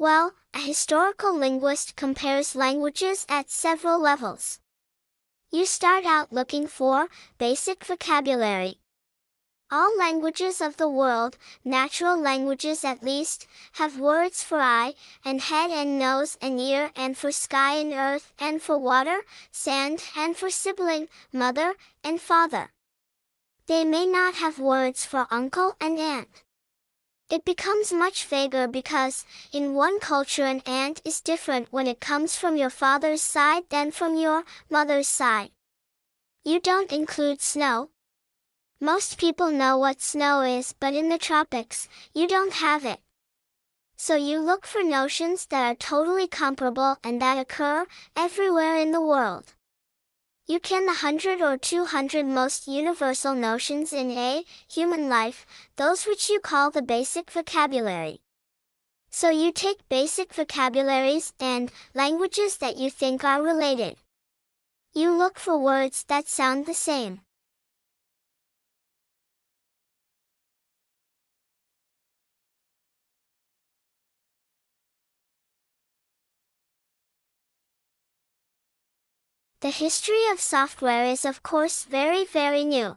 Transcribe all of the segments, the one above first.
Well, a historical linguist compares languages at several levels. You start out looking for basic vocabulary. All languages of the world, natural languages at least, have words for eye, and head and nose and ear, and for sky and earth, and for water, sand, and for sibling, mother, and father. They may not have words for uncle and aunt. It becomes much vaguer because, in one culture an aunt is different when it comes from your father's side than from your mother's side. You don't include snow. Most people know what snow is, but in the tropics, you don't have it. So you look for notions that are totally comparable and that occur everywhere in the world. You can the 100 or 200 most universal notions in a human life, those which you call the basic vocabulary. So you take basic vocabularies and languages that you think are related. You look for words that sound the same. The history of software is of course very new.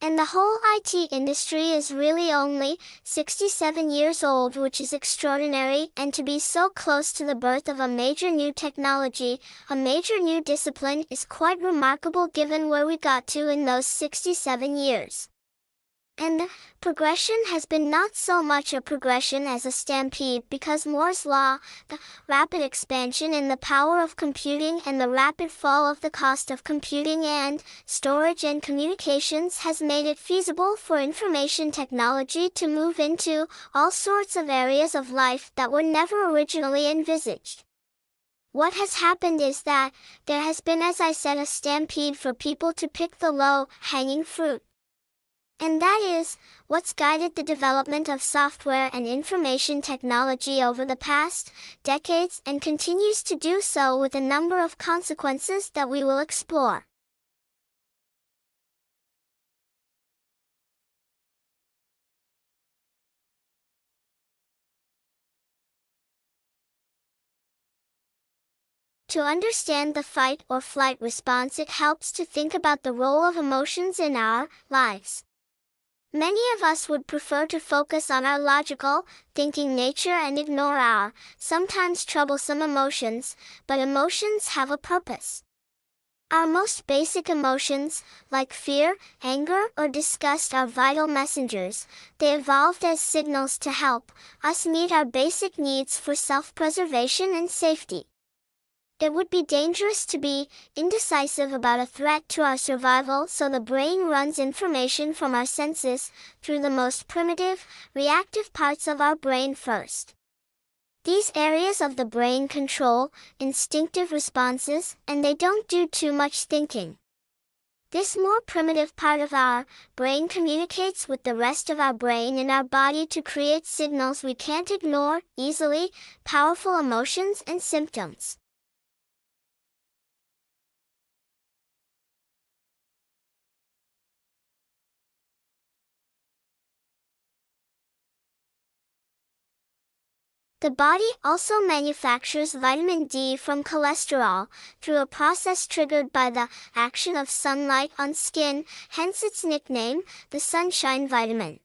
And the whole IT industry is really only 67 years old, which is extraordinary, and to be so close to the birth of a major new technology, a major new discipline, is quite remarkable given where we got to in those 67 years. And the progression has been not so much a progression as a stampede, because Moore's law, the rapid expansion in the power of computing and the rapid fall of the cost of computing and storage and communications has made it feasible for information technology to move into all sorts of areas of life that were never originally envisaged. What has happened is that there has been, as I said, a stampede for people to pick the low-hanging fruit. And that is what's guided the development of software and information technology over the past decades and continues to do so with a number of consequences that we will explore. To understand the fight or flight response, it helps to think about the role of emotions in our lives. Many of us would prefer to focus on our logical, thinking nature and ignore our, sometimes troublesome emotions, but emotions have a purpose. Our most basic emotions, like fear, anger, or disgust, are vital messengers. They evolved as signals to help us meet our basic needs for self-preservation and safety. It would be dangerous to be indecisive about a threat to our survival, so the brain runs information from our senses through the most primitive, reactive parts of our brain first. These areas of the brain control instinctive responses, and they don't do too much thinking. This more primitive part of our brain communicates with the rest of our brain in our body to create signals we can't ignore easily, powerful emotions and symptoms. The body also manufactures vitamin D from cholesterol, through a process triggered by the action of sunlight on skin, hence its nickname, the sunshine vitamin.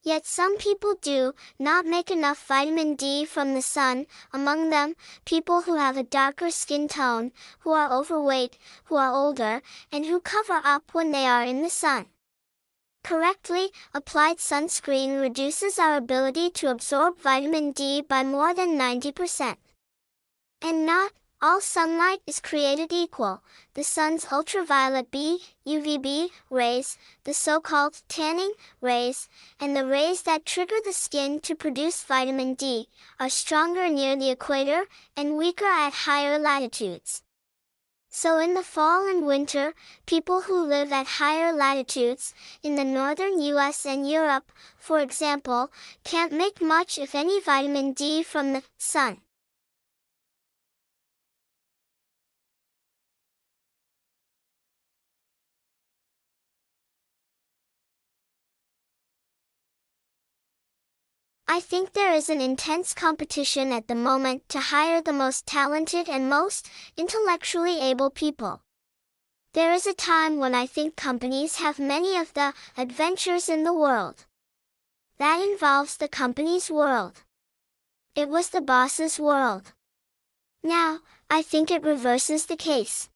Yet some people do not make enough vitamin D from the sun, among them, people who have a darker skin tone, who are overweight, who are older, and who cover up when they are in the sun. Correctly applied sunscreen reduces our ability to absorb vitamin D by more than 90%. And not all sunlight is created equal. The sun's ultraviolet B, UVB, rays, the so-called tanning rays, and the rays that trigger the skin to produce vitamin D, are stronger near the equator and weaker at higher latitudes. So in the fall and winter, people who live at higher latitudes, in the northern US and Europe, for example, can't make much if any vitamin D from the sun. I think there is an intense competition at the moment to hire the most talented and most intellectually able people. There is a time when I think companies have many of the adventures in the world. That involves the company's world. It was the boss's world. Now, I think it reverses the case.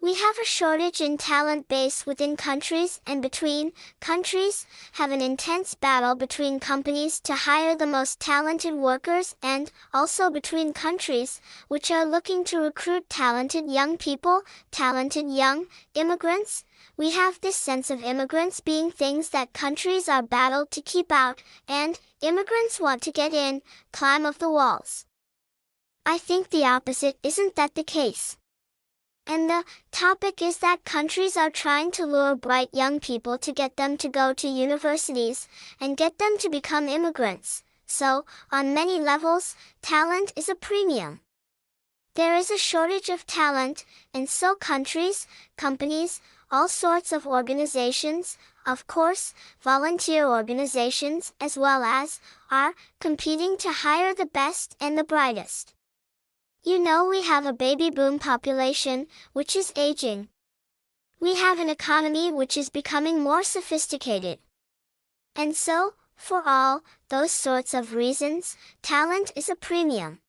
We have a shortage in talent base within countries and between countries, have an intense battle between companies to hire the most talented workers and also between countries, which are looking to recruit talented young people, talented young immigrants. We have this sense of immigrants being things that countries are battled to keep out, and immigrants want to get in, climb up the walls. I think the opposite isn't that the case. And the topic is that countries are trying to lure bright young people to get them to go to universities and get them to become immigrants. So, on many levels, talent is a premium. There is a shortage of talent, and so countries, companies, all sorts of organizations, of course, volunteer organizations as well as, are competing to hire the best and the brightest. You know, we have a baby boom population, which is aging. We have an economy which is becoming more sophisticated. And so, for all those sorts of reasons, talent is a premium.